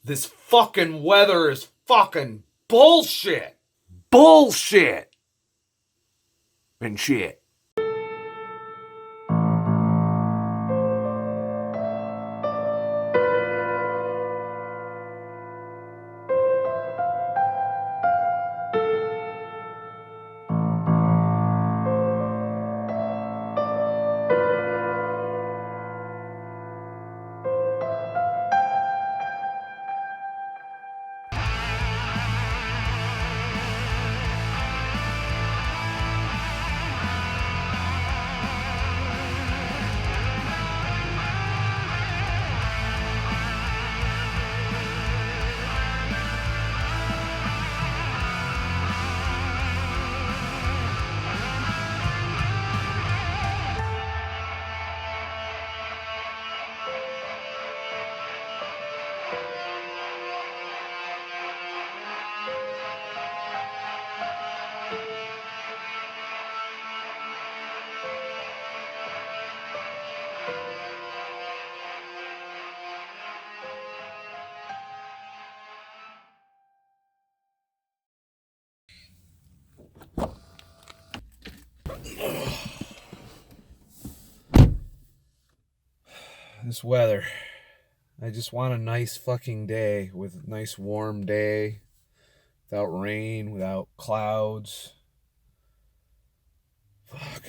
This fucking weather is fucking bullshit. Bullshit. And shit. This weather. I just want a nice fucking day with a nice warm day without rain, without clouds. Fuck.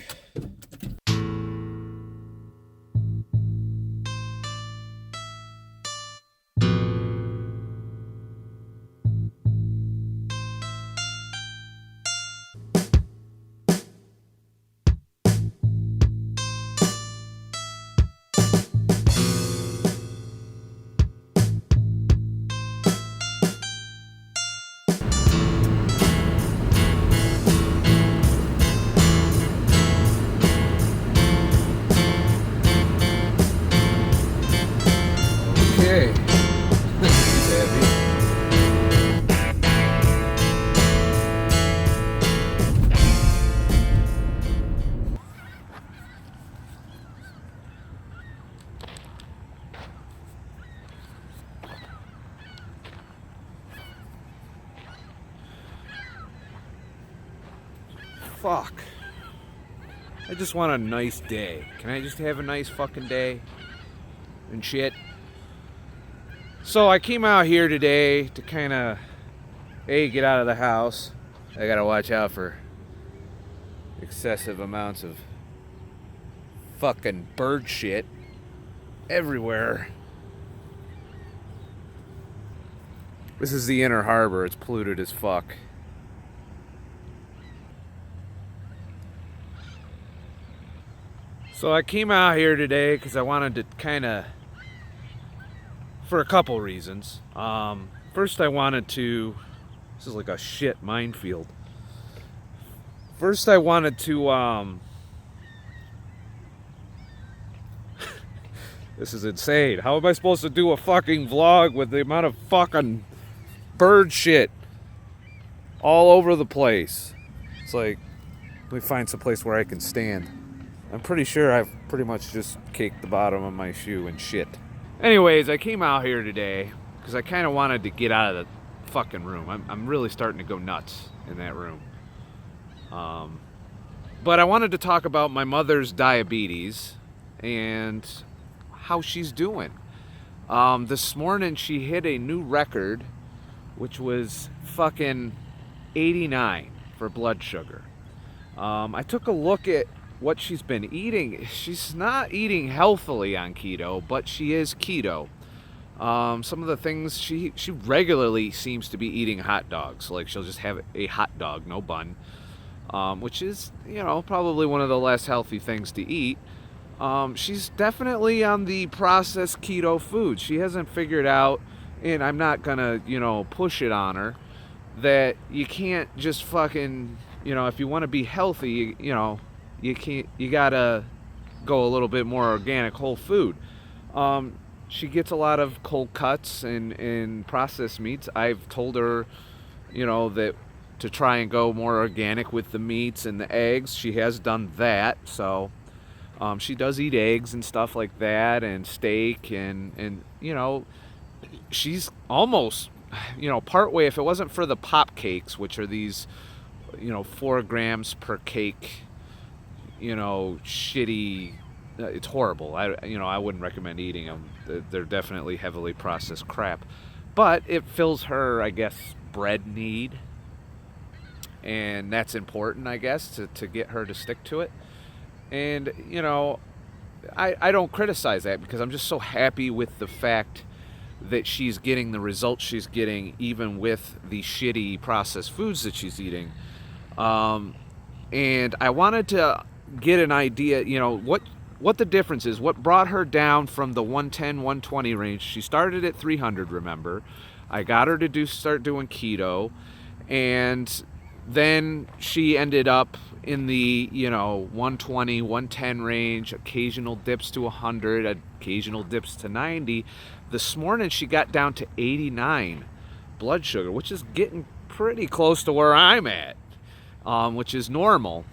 Okay. He's happy. Fuck. I just want a nice day. Can I just have a nice fucking day? And shit. So I came out here today to kind of, get out of the house. I gotta watch out for excessive amounts of fucking bird shit everywhere. This is the Inner Harbor. It's polluted as fuck. So I came out here today because I wanted to kind of, for a couple reasons. First I wanted to, this is like a shit minefield. First I wanted to, this is insane. How am I supposed to do a fucking vlog with the amount of fucking bird shit all over the place? It's like, let me find some place where I can stand. I'm pretty sure I've pretty much just caked the bottom of my shoe in shit. Anyways, I came out here today because I kind of wanted to get out of the fucking room. I'm really starting to go nuts in that room. But I wanted to talk about my mother's diabetes and how she's doing. This morning she hit a new record, which was fucking 89 for blood sugar. I took a look at what she's been eating. She's not eating healthily on keto, but she is keto. Some of the things she regularly seems to be eating hot dogs. Like she'll just have a hot dog, no bun, which is, probably one of the less healthy things to eat. She's definitely on the processed keto food. She hasn't figured out, and I'm not gonna, push it on her, that you can't just fucking, if you want to be healthy, you gotta go a little bit more organic, whole food. She gets a lot of cold cuts and processed meats. I've told her, that to try and go more organic with the meats and the eggs. She has done that, so she does eat eggs and stuff like that, and steak, and she's almost, partway. If it wasn't for the pop cakes, which are these, 4 grams per cake, shitty. It's horrible. I wouldn't recommend eating them. They're definitely heavily processed crap. But it fills her, I guess, bread need. And that's important, I guess, to get her to stick to it. And, I don't criticize that because I'm just so happy with the fact that she's getting the results she's getting, even with the shitty processed foods that she's eating. And I wanted to get an idea, what the difference is, what brought her down from the 110, 120 range. She started at 300, remember. I got her to start doing keto, and then she ended up in the 120, 110 range, occasional dips to 100, occasional dips to 90. This morning she got down to 89 blood sugar, which is getting pretty close to where I'm at, which is normal.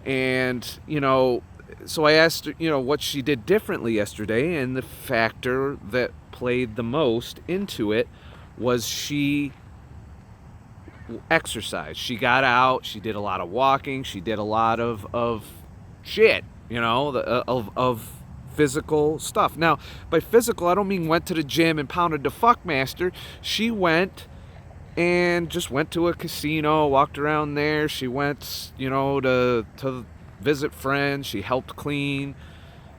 And so I asked her what she did differently yesterday, and the factor that played the most into it was she exercise. She got out, she did a lot of walking, she did a lot of shit, of physical stuff. Now, by physical, I don't mean went to the gym and pounded the fuckmaster. She went and just went to a casino, walked around there. She went, to visit friends. She helped clean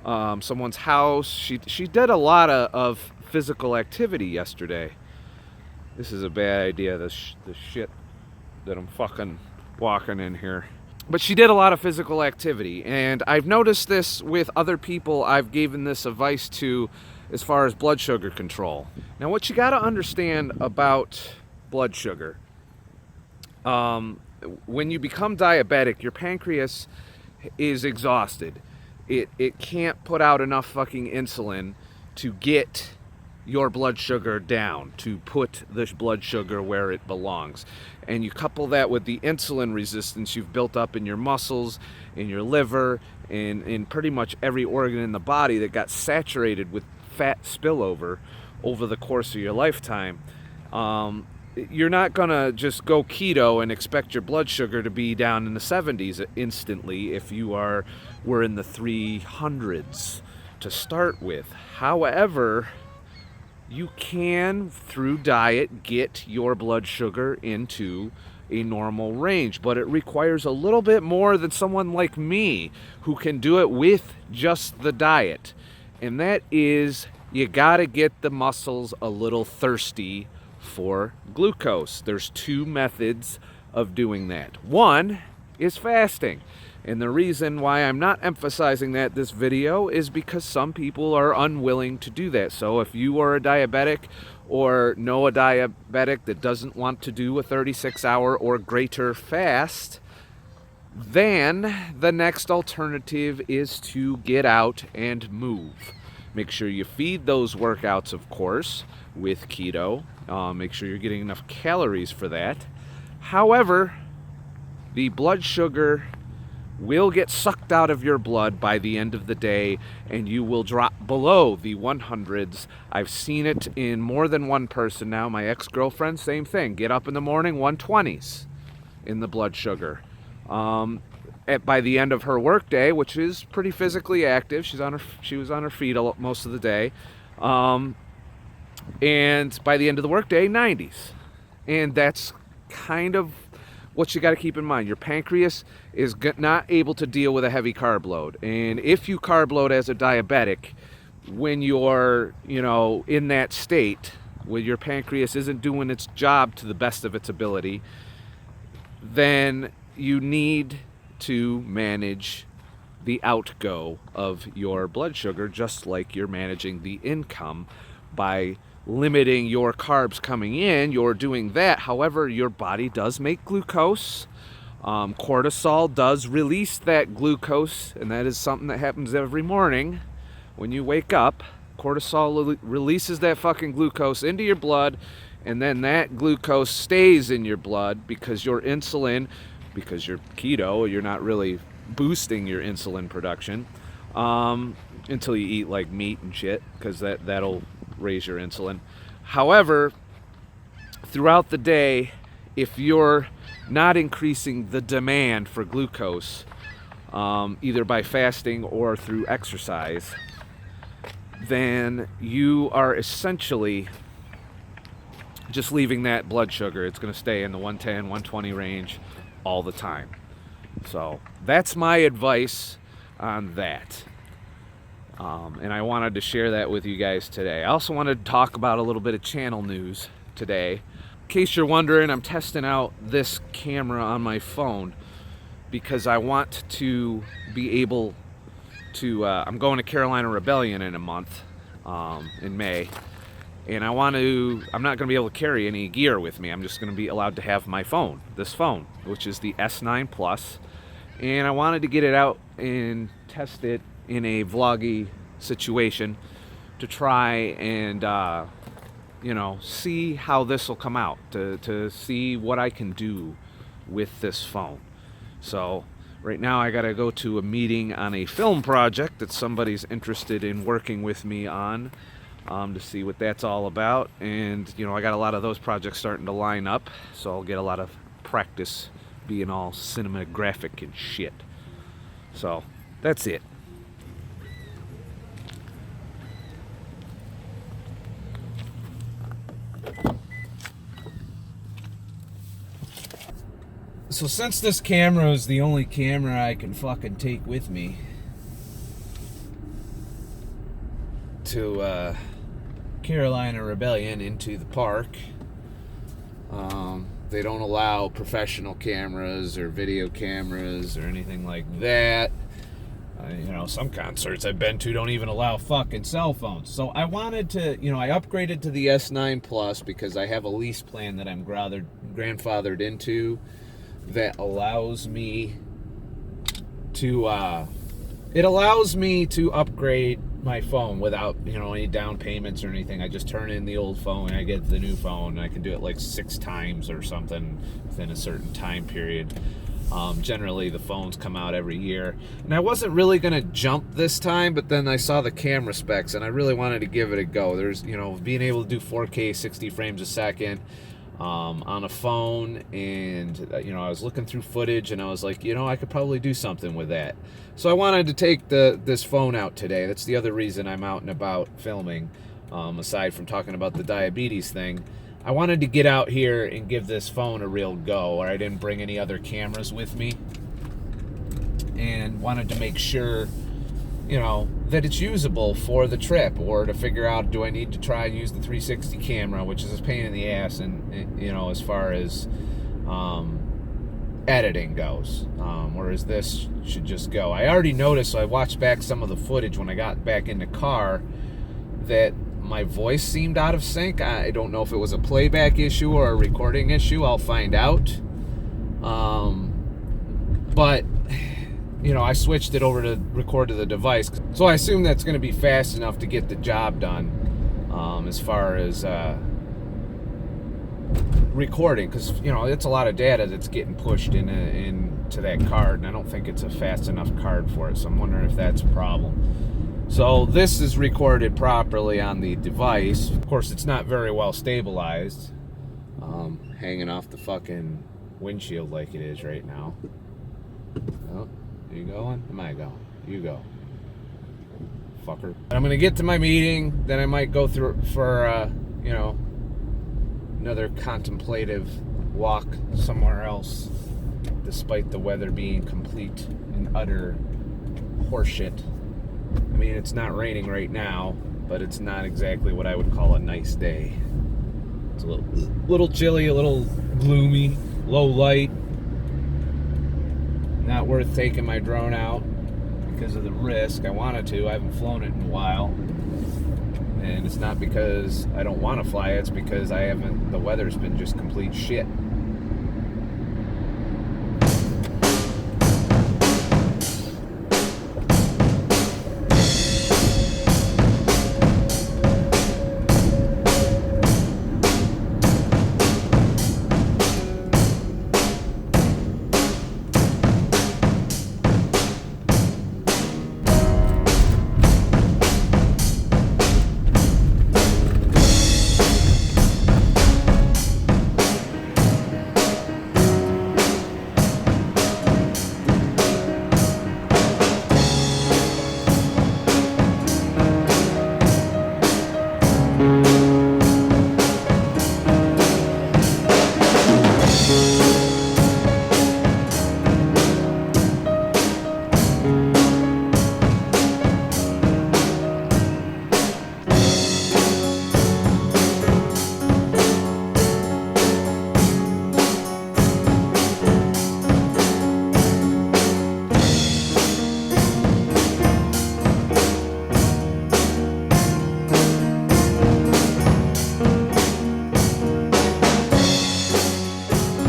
someone's house. She did a lot of physical activity yesterday. This is a bad idea, this shit that I'm fucking walking in here. But she did a lot of physical activity, and I've noticed this with other people I've given this advice to as far as blood sugar control. Now, what you got to understand about blood sugar, when you become diabetic, your pancreas is exhausted. It can't put out enough fucking insulin to get your blood sugar down, to put the blood sugar where it belongs. And you couple that with the insulin resistance you've built up in your muscles, in your liver, in pretty much every organ in the body that got saturated with fat spillover over the course of your lifetime. You're not gonna just go keto and expect your blood sugar to be down in the 70s instantly if you were in the 300s to start with. However, you can, through diet, get your blood sugar into a normal range, but it requires a little bit more than someone like me who can do it with just the diet. And that is, you gotta get the muscles a little thirsty for glucose. There's 2 methods of doing that. One is fasting. And the reason why I'm not emphasizing that this video is because some people are unwilling to do that. So if you are a diabetic or know a diabetic that doesn't want to do a 36-hour or greater fast, then the next alternative is to get out and move. Make sure you feed those workouts, of course, with keto. Make sure you're getting enough calories for that. However, the blood sugar will get sucked out of your blood by the end of the day, and you will drop below the 100s. I've seen it in more than one person now. My ex-girlfriend, same thing. Get up in the morning, 120s in the blood sugar. By the end of her workday, which is pretty physically active, she was on her feet most of the day, and by the end of the workday, 90s. And that's kind of what you got to keep in mind. Your pancreas is not able to deal with a heavy carb load. And if you carb load as a diabetic, when you're, in that state where your pancreas isn't doing its job to the best of its ability, then you need to manage the outgo of your blood sugar, just like you're managing the income by limiting your carbs coming in. You're doing that. However, your body does make glucose. Cortisol does release that glucose, and that is something that happens every morning when you wake up. Cortisol releases that fucking glucose into your blood, and then that glucose stays in your blood because your insulin, because you're keto, you're not really boosting your insulin production until you eat like meat and shit, because that'll raise your insulin. However, throughout the day, if you're not increasing the demand for glucose, either by fasting or through exercise, then you are essentially just leaving that blood sugar. It's going to stay in the 110, 120 range all the time. So that's my advice on that. And I wanted to share that with you guys today. I also wanted to talk about a little bit of channel news today. In case you're wondering, I'm testing out this camera on my phone because I want to be able to, I'm going to Carolina Rebellion in a month, in May. And I'm not going to be able to carry any gear with me. I'm just going to be allowed to have my phone, this phone, which is the S9 Plus. And I wanted to get it out and test it in a vloggy situation to try and, see how this will come out, to see what I can do with this phone. So right now I got to go to a meeting on a film project that somebody's interested in working with me on. To see what that's all about. And I got a lot of those projects starting to line up, so I'll get a lot of practice being all cinematographic and shit. So that's it. So since this camera is the only camera I can fucking take with me to Carolina Rebellion into the park, they don't allow professional cameras or video cameras or anything like that. Some concerts I've been to don't even allow fucking cell phones. So I wanted to, I upgraded to the S9 Plus because I have a lease plan that I'm grandfathered into that allows me to, upgrade my phone without, any down payments or anything. I just turn in the old phone and I get the new phone, and I can do it like 6 times or something within a certain time period. Generally, the phones come out every year. And I wasn't really going to jump this time, but then I saw the camera specs, and I really wanted to give it a go. There's, being able to do 4K 60 frames a second on a phone, and, I was looking through footage, and I was like, I could probably do something with that. So I wanted to take this phone out today. That's the other reason I'm out and about filming, aside from talking about the diabetes thing. I wanted to get out here and give this phone a real go, or I didn't bring any other cameras with me, and wanted to make sure, that it's usable for the trip, or to figure out, do I need to try and use the 360 camera, which is a pain in the ass, and as far as editing goes, whereas this should just go. I already noticed, so I watched back some of the footage when I got back in the car, that my voice seemed out of sync. I don't know if it was a playback issue or a recording issue. I'll find out. But I switched it over to record to the device, so I assume that's going to be fast enough to get the job done, as far as recording, because it's a lot of data that's getting pushed into that card, and I don't think it's a fast enough card for it. So I'm wondering if that's a problem. So this is recorded properly on the device. Of course, it's not very well stabilized, hanging off the fucking windshield like it is right now. Oh, are you going? Am I going? You go, fucker. I'm gonna get to my meeting, then I might go through for another contemplative walk somewhere else, despite the weather being complete and utter horseshit. I mean, it's not raining right now, but it's not exactly what I would call a nice day. It's a little chilly, a little gloomy, low light. Not worth taking my drone out because of the risk. I wanted to. I haven't flown it in a while. And it's not because I don't want to fly it. It's because the weather's been just complete shit.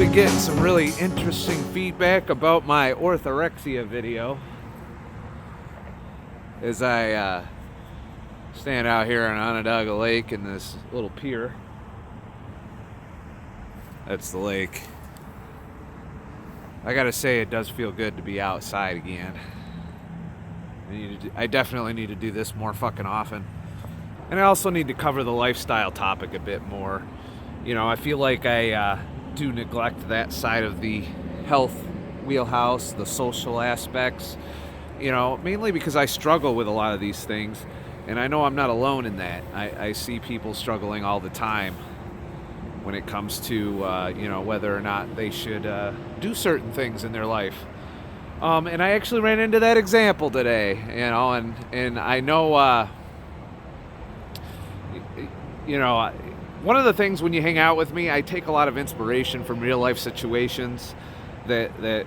been getting some really interesting feedback about my orthorexia video as I stand out here on Onondaga Lake in this little pier. That's the lake. I gotta say, it does feel good to be outside again. I definitely need to do this more fucking often. And I also need to cover the lifestyle topic a bit more. You know, I feel like I do neglect that side of the health wheelhouse, the social aspects, you know, mainly because I struggle with a lot of these things. And I know I'm not alone in that. I see people struggling all the time when it comes to, you know, whether or not they should do certain things in their life. And I actually ran into that example today, you know, and I know, you know, one of the things when you hang out with me, I take a lot of inspiration from real life situations that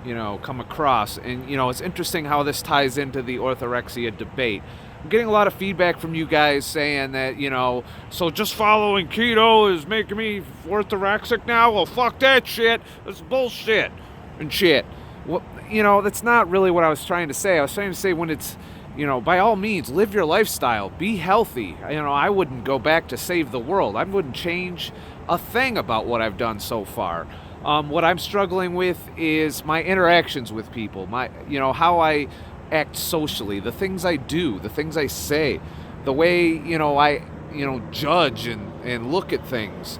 you know, come across. And, you know, it's interesting how this ties into the orthorexia debate. I'm getting a lot of feedback from you guys saying that, you know, so just following keto is making me orthorexic now? Well, fuck that shit. That's bullshit and shit. Well, you know, that's not really what I was trying to say. I was trying to say when it's, you know, by all means, live your lifestyle. Be healthy. You know, I wouldn't go back to save the world. I wouldn't change a thing about what I've done so far. What I'm struggling with is my interactions with people. You know, how I act socially, the things I do, the things I say, the way, you know, I, you know, judge and look at things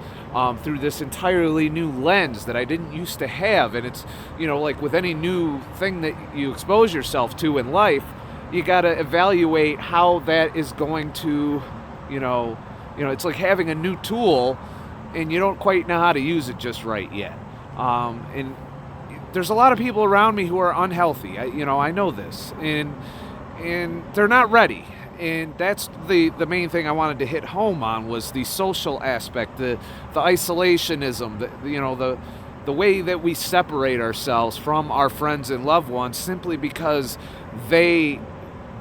through this entirely new lens that I didn't used to have. And it's, you know, like with any new thing that you expose yourself to in life, you got to evaluate how that is going to, you know, it's like having a new tool and you don't quite know how to use it just right yet. And there's a lot of people around me who are unhealthy. You know, I know this, and they're not ready. And that's the main thing I wanted to hit home on, was the social aspect, the isolationism, you know, the way that we separate ourselves from our friends and loved ones simply because they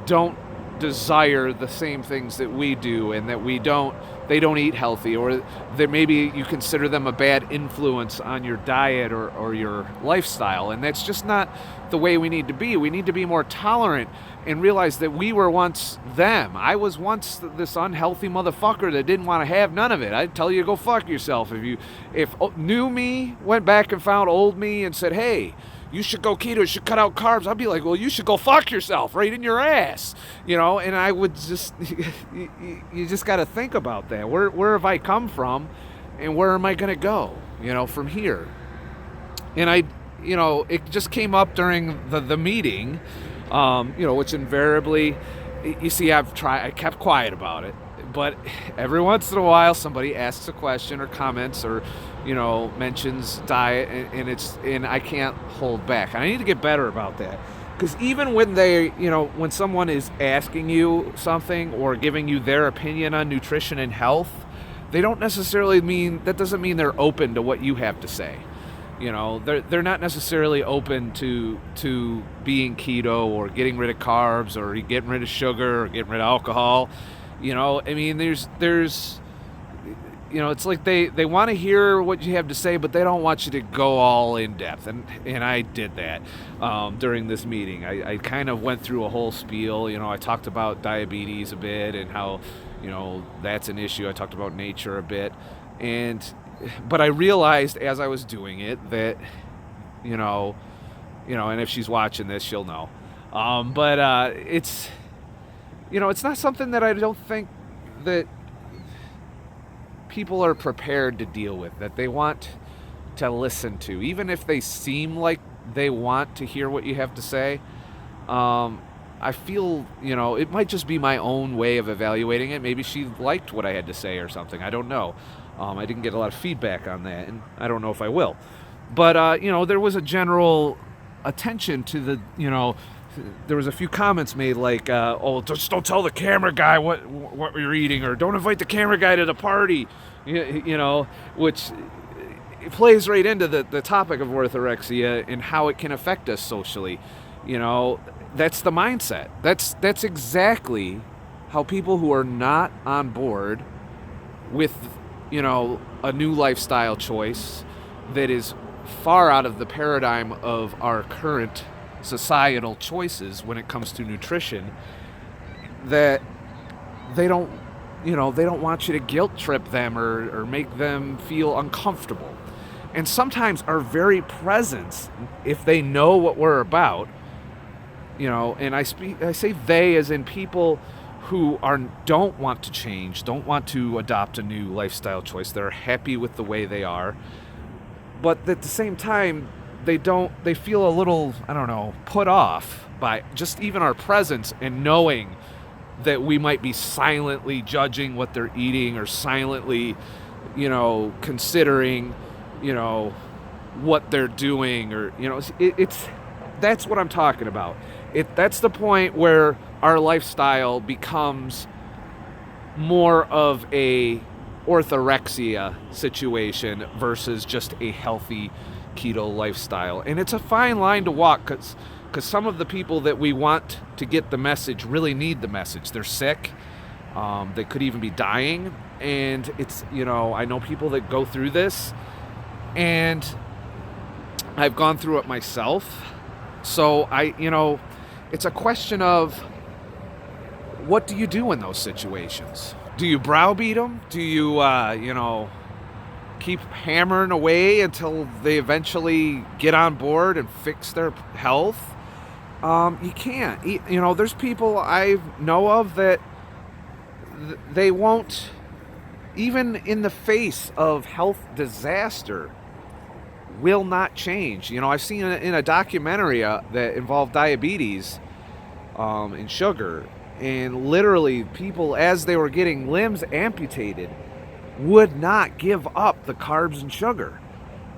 don't desire the same things that we do, and that they don't eat healthy, or that maybe you consider them a bad influence on your diet or your lifestyle. And that's just not the way we need to be. We need to be more tolerant and realize that we were once them. I was once this unhealthy motherfucker that didn't want to have none of it. I'd tell you to go fuck yourself. If new me went back and found old me and said, hey, you should go keto, you should cut out carbs, I'd be like, well, you should go fuck yourself right in your ass, you know. And I would just, you just got to think about that. Where have I come from, and where am I going to go, you know, from here? And you know, it just came up during the meeting, you know, which invariably, you see, I kept quiet about it. But every once in a while, somebody asks a question or comments or, you know, mentions diet, and I can't hold back. And I need to get better about that. Because even when when someone is asking you something or giving you their opinion on nutrition and health, that doesn't mean they're open to what you have to say. You know, they're not necessarily open to being keto or getting rid of carbs or getting rid of sugar or getting rid of alcohol. You know, I mean, there's, you know, it's like they want to hear what you have to say, but they don't want you to go all in depth. And I did that during this meeting. I kind of went through a whole spiel. You know, I talked about diabetes a bit and how, you know, that's an issue. I talked about nature a bit. But I realized as I was doing it that, you know, and if she's watching this, she'll know. But it's, you know, it's not something that I don't think that people are prepared to deal with, that they want to listen to, even if they seem like they want to hear what you have to say. I feel, you know, it might just be my own way of evaluating it. Maybe she liked what I had to say or something. I don't know. I didn't get a lot of feedback on that, and I don't know if I will. But, you know, there was a general attention to the, you know, there was a few comments made like, oh, just don't tell the camera guy what you're eating, or don't invite the camera guy to the party, you know, which it plays right into the topic of orthorexia and how it can affect us socially. You know, that's the mindset. That's exactly how people who are not on board with, you know, a new lifestyle choice that is far out of the paradigm of our current societal choices when it comes to nutrition, that they don't want you to guilt trip them or make them feel uncomfortable. And sometimes our very presence, if they know what we're about, and I say they as in people who don't want to change, don't want to adopt a new lifestyle choice. They're happy with the way they are, but at the same time, they feel a little, put off by just even our presence and knowing that we might be silently judging what they're eating or silently, considering, what they're doing, or, that's what I'm talking about. That's the point where our lifestyle becomes more of a orthorexia situation versus just a healthy keto lifestyle. And it's a fine line to walk, because some of the people that we want to get the message really need the message. They're sick. They could even be dying. And it's, I know people that go through this, and I've gone through it myself. So it's a question of, what do you do in those situations? Do you browbeat them? Do you, keep hammering away until they eventually get on board and fix their health? You can't. There's people I know of that they won't, even in the face of health disaster, will not change. I've seen in a documentary that involved diabetes and sugar, and literally people, as they were getting limbs amputated, would not give up the carbs and sugar.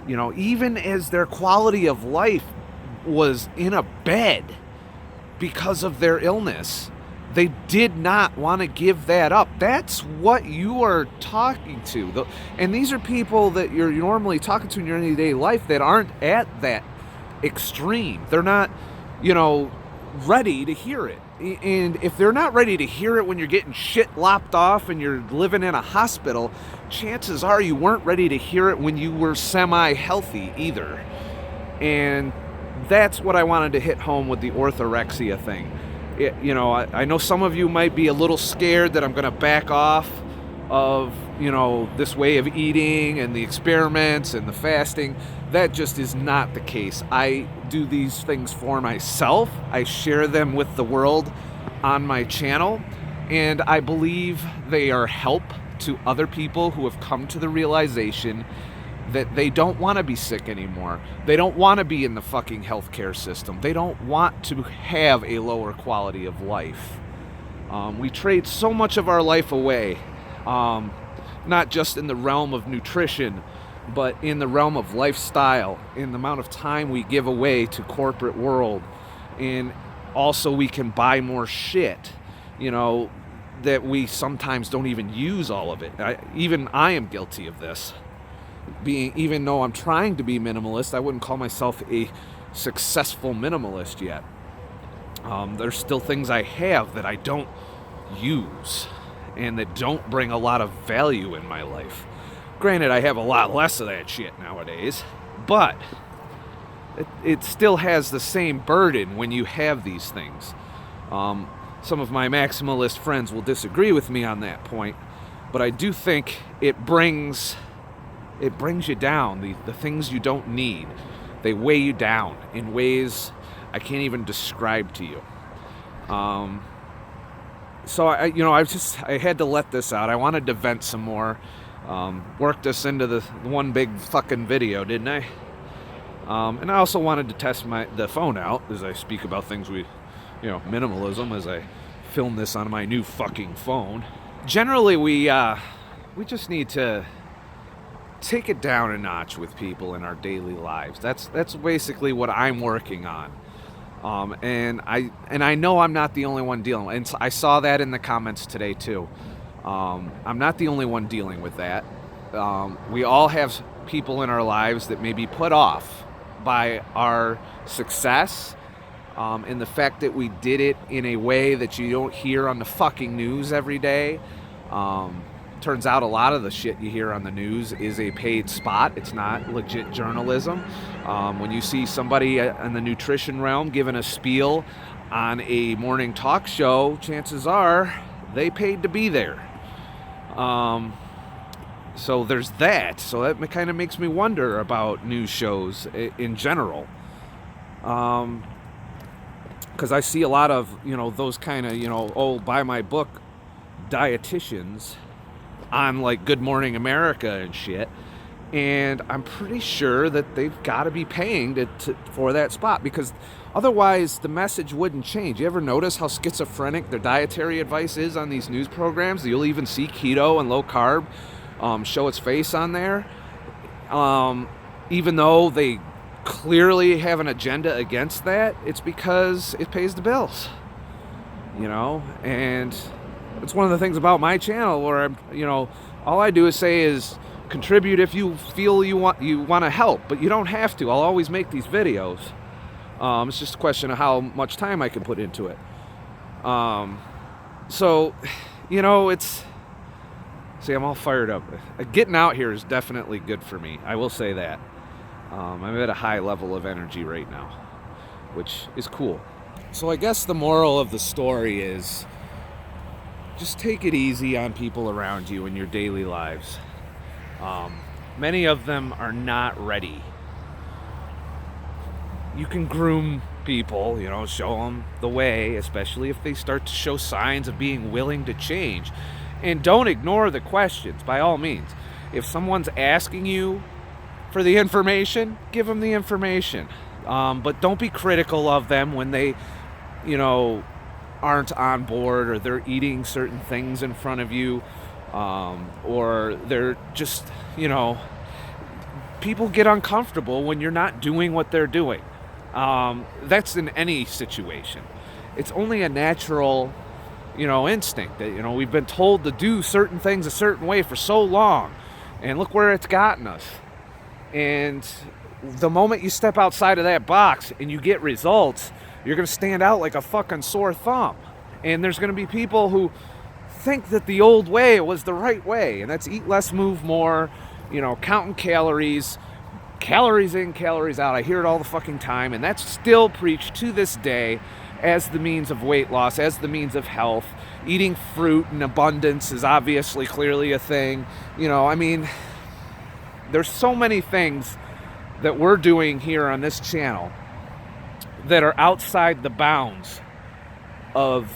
Even as their quality of life was in a bed because of their illness, they did not want to give that up. That's what you are talking to. And these are people that you're normally talking to in your everyday life that aren't at that extreme. They're not, ready to hear it. And if they're not ready to hear it when you're getting shit lopped off and you're living in a hospital, chances are you weren't ready to hear it when you were semi-healthy either. And that's what I wanted to hit home with the orthorexia thing. I know some of you might be a little scared that I'm going to back off of, this way of eating and the experiments and the fasting. That just is not the case. I do these things for myself. I share them with the world on my channel, and I believe they are help to other people who have come to the realization that they don't want to be sick anymore. They don't want to be in the fucking healthcare system. They don't want to have a lower quality of life. We trade so much of our life away, not just in the realm of nutrition, but in the realm of lifestyle, in the amount of time we give away to corporate world. And also we can buy more shit, that we sometimes don't even use all of it. Even I am guilty of this. Even though I'm trying to be minimalist, I wouldn't call myself a successful minimalist yet. There's still things I have that I don't use and that don't bring a lot of value in my life. Granted, I have a lot less of that shit nowadays, but it still has the same burden when you have these things. Some of my maximalist friends will disagree with me on that point, but I do think it brings you down. The things you don't need, they weigh you down in ways I can't even describe to you. So I had to let this out. I wanted to vent some more. Worked this into the one big fucking video, didn't I? And I also wanted to test the phone out as I speak about things minimalism, as I film this on my new fucking phone. Generally, we just need to take it down a notch with people in our daily lives. That's basically what I'm working on. And I know I'm not the only one dealing with it. And I saw that in the comments today too. I'm not the only one dealing with that. We all have people in our lives that may be put off by our success, and the fact that we did it in a way that you don't hear on the fucking news every day. Turns out a lot of the shit you hear on the news is a paid spot. It's not legit journalism. When you see somebody in the nutrition realm giving a spiel on a morning talk show, chances are they paid to be there. So there's that. So that kind of makes me wonder about news shows in general. Because I see a lot of, those kind of, buy my book dietitians on like Good Morning America and shit. And I'm pretty sure that they've got to be paying for that spot, because otherwise the message wouldn't change. You ever notice how schizophrenic their dietary advice is on these news programs? You'll even see keto and low carb show its face on there, even though they clearly have an agenda against that. It's because it pays the bills, and it's one of the things about my channel where I'm, all I do is say is contribute if you feel you want to help, but you don't have to. I'll always make these videos. It's just a question of how much time I can put into it. So, it's, see, I'm all fired up. Getting out here is definitely good for me. I will say that. I'm at a high level of energy right now, which is cool. So I guess the moral of the story is just take it easy on people around you in your daily lives. Many of them are not ready. You can groom people, show them the way, especially if they start to show signs of being willing to change. And don't ignore the questions, by all means. If someone's asking you for the information, give them the information. But don't be critical of them when they, aren't on board, or they're eating certain things in front of you, or they're just, people get uncomfortable when you're not doing what they're doing. That's in any situation. It's only a natural, instinct that, we've been told to do certain things a certain way for so long, and look where it's gotten us. And the moment you step outside of that box and you get results, you're going to stand out like a fucking sore thumb. And there's going to be people who think that the old way was the right way, and that's eat less, move more, counting calories in, calories out. I hear it all the fucking time, and that's still preached to this day as the means of weight loss, as the means of health. Eating fruit in abundance is obviously clearly a thing. There's so many things that we're doing here on this channel that are outside the bounds of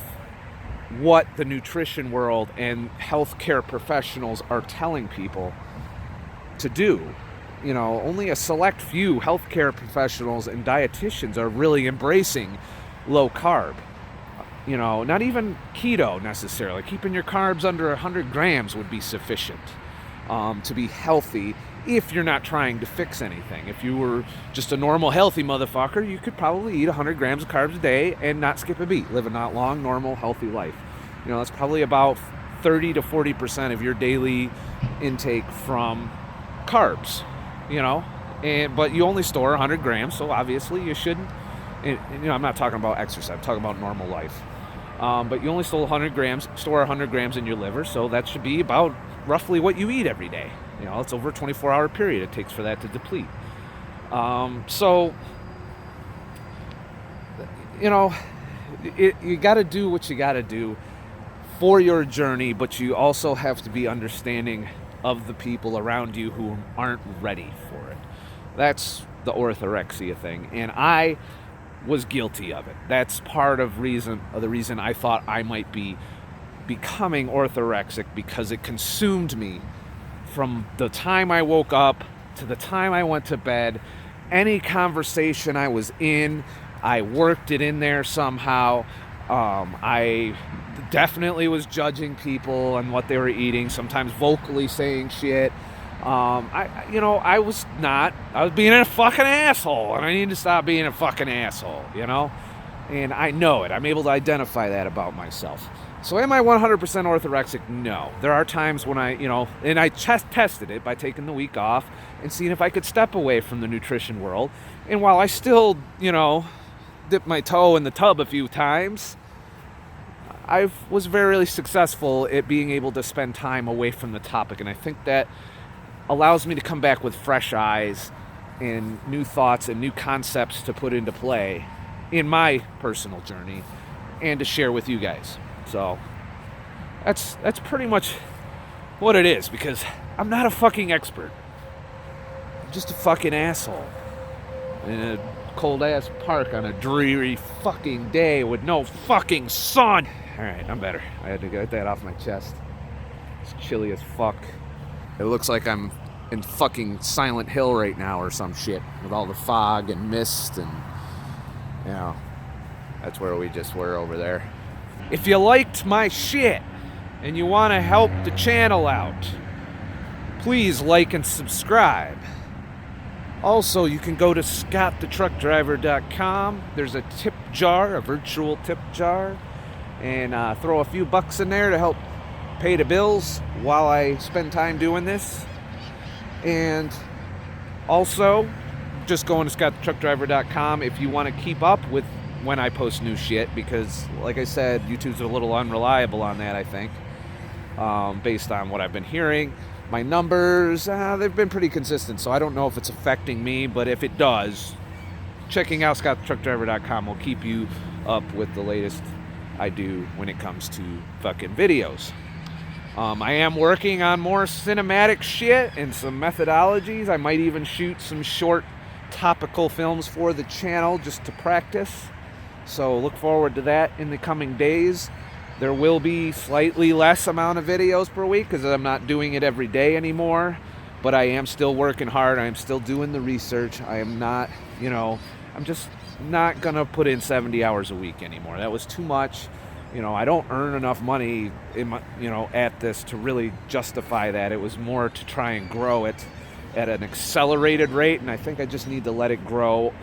what the nutrition world and healthcare professionals are telling people to do. Only a select few healthcare professionals and dietitians are really embracing low carb. Not even keto necessarily. Keeping your carbs under 100 grams would be sufficient to be healthy if you're not trying to fix anything. If you were just a normal healthy motherfucker, you could probably eat 100 grams of carbs a day and not skip a beat. Live a not long, normal, healthy life. That's probably about 30 to 40% of your daily intake from carbs, but you only store 100 grams, so obviously you shouldn't, I'm not talking about exercise, I'm talking about normal life. But you only store 100 grams in your liver, so that should be about roughly what you eat every day. It's over a 24-hour period it takes for that to deplete. So, you got to do what you got to do for your journey, but you also have to be understanding of the people around you who aren't ready for it. That's the orthorexia thing, and I was guilty of it. That's part of the reason I thought I might be becoming orthorexic, because it consumed me from the time I woke up to the time I went to bed. Any conversation I was in, I worked it in there somehow. I definitely was judging people and what they were eating, sometimes vocally saying shit. I was being a fucking asshole, and I need to stop being a fucking asshole, and I know it. I'm able to identify that about myself. So am I 100% orthorexic? No. There are times when and I tested it by taking the week off and seeing if I could step away from the nutrition world. And while I still, dip my toe in the tub a few times, I was very successful at being able to spend time away from the topic, and I think that allows me to come back with fresh eyes and new thoughts and new concepts to put into play in my personal journey and to share with you guys. So that's pretty much what it is, because I'm not a fucking expert. I'm just a fucking asshole in a cold ass park on a dreary fucking day with no fucking sun. Alright, I'm better. I had to get that off my chest. It's chilly as fuck. It looks like I'm in fucking Silent Hill right now or some shit, with all the fog and mist and, you know, that's where we just were over there. If you liked my shit and you want to help the channel out, please like and subscribe. Also, you can go to ScottTheTruckDriver.com. There's a tip jar, a virtual tip jar, and throw a few bucks in there to help pay the bills while I spend time doing this. And also, just going to ScottTheTruckDriver.com if you want to keep up with when I post new shit, because, like I said, YouTube's a little unreliable on that, I think, based on what I've been hearing. My numbers, they've been pretty consistent, so I don't know if it's affecting me, but if it does, checking out ScottTheTruckDriver.com will keep you up with the latest I do when it comes to fucking videos. I am working on more cinematic shit and some methodologies. I might even shoot some short topical films for the channel just to practice. So look forward to that in the coming days. There will be slightly less amount of videos per week because I'm not doing it every day anymore. But I am still working hard. I am still doing the research. I am not, I'm just not going to put in 70 hours a week anymore. That was too much. I don't earn enough money in my, at this to really justify that. It was more to try and grow it at an accelerated rate, and I think I just need to let it grow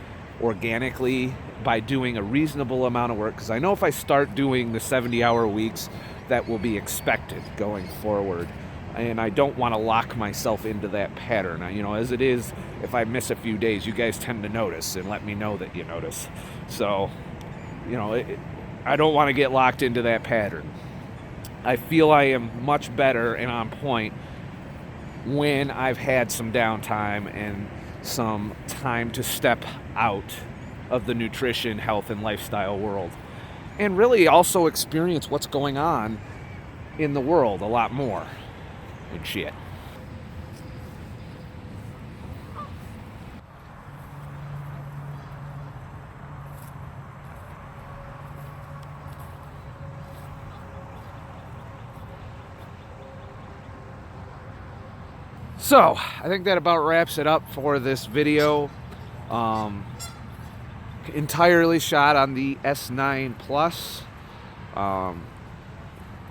organically by doing a reasonable amount of work, because I know if I start doing the 70-hour weeks, that will be expected going forward, and I don't want to lock myself into that pattern. As it is, if I miss a few days, you guys tend to notice and let me know that you notice. So, I don't want to get locked into that pattern. I feel I am much better and on point when I've had some downtime and some time to step out of the nutrition, health, and lifestyle world, and really also experience what's going on in the world a lot more and shit. So, I think that about wraps it up for this video. Entirely shot on the S9 Plus,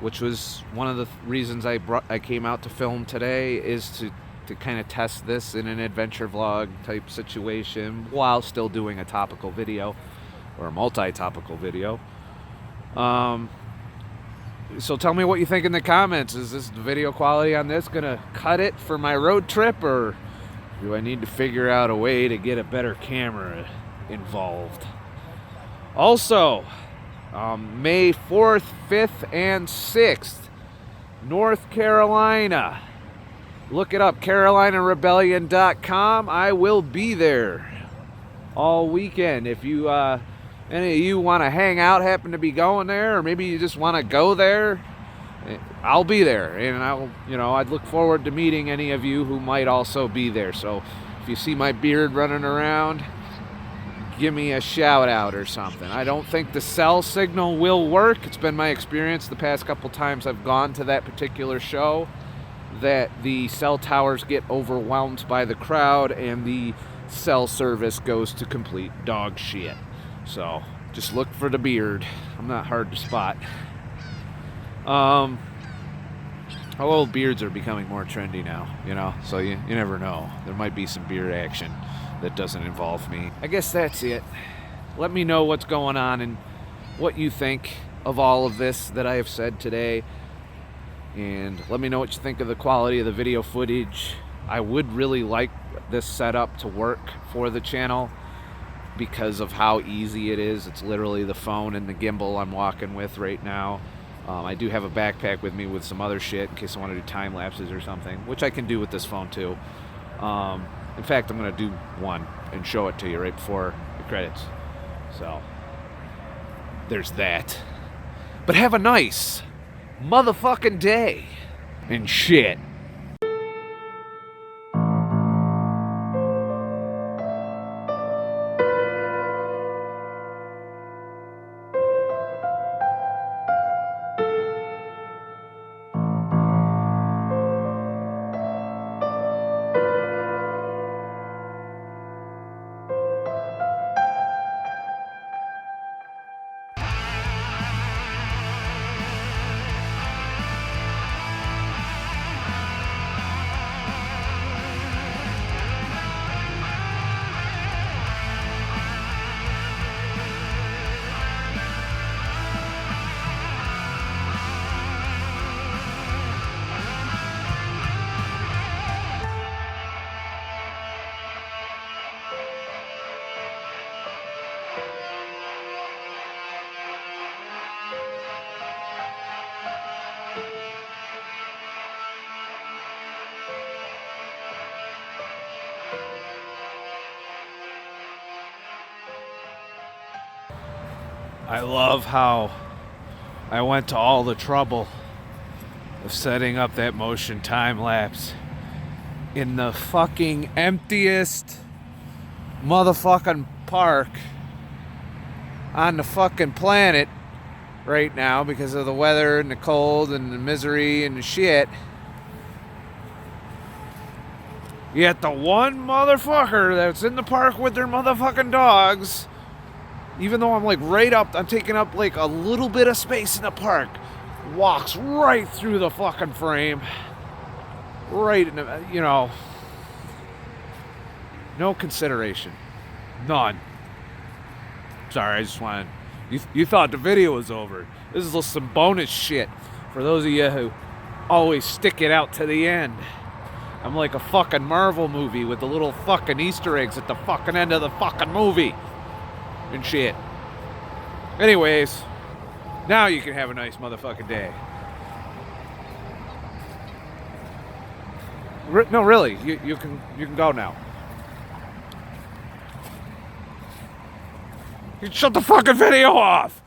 which was one of the reasons I came out to film today, is to kind of test this in an adventure vlog type situation while still doing a topical video, or a multi-topical video. So tell me what you think in the comments. Is this the video quality on this gonna cut it for my road trip, or do I need to figure out a way to get a better camera involved? Also, May 4th, 5th, and 6th, North Carolina. Look it up, CarolinaRebellion.com. I will be there all weekend. If you any of you want to hang out, happen to be going there, or maybe you just want to go there, I'll be there, and I'd look forward to meeting any of you who might also be there. So if you see my beard running around, give me a shout out or something. I don't think the cell signal will work. It's been my experience the past couple times I've gone to that particular show that the cell towers get overwhelmed by the crowd and the cell service goes to complete dog shit. So just look for the beard. I'm not hard to spot. Although beards are becoming more trendy now, so you never know. There might be some beard action that doesn't involve me. I guess that's it. Let me know what's going on and what you think of all of this that I have said today. And let me know what you think of the quality of the video footage. I would really like this setup to work for the channel because of how easy it is. It's literally the phone and the gimbal I'm walking with right now. I do have a backpack with me with some other shit in case I want to do time lapses or something, which I can do with this phone too. In fact, I'm going to do one and show it to you right before the credits. So, there's that. But have a nice motherfucking day and shit. I love how I went to all the trouble of setting up that motion time lapse in the fucking emptiest motherfucking park on the fucking planet right now because of the weather and the cold and the misery and the shit. Yet the one motherfucker that's in the park with their motherfucking dogs, even though I'm like right up, I'm taking up like a little bit of space in the park, walks right through the fucking frame. Right in the, you know, no consideration. None. Sorry, I just wanted, you thought the video was over. This is some bonus shit for those of you who always stick it out to the end. I'm like a fucking Marvel movie with the little fucking Easter eggs at the fucking end of the fucking movie. And shit. Anyways, now you can have a nice motherfucking day. No, really, you can go now. You shut the fucking video off.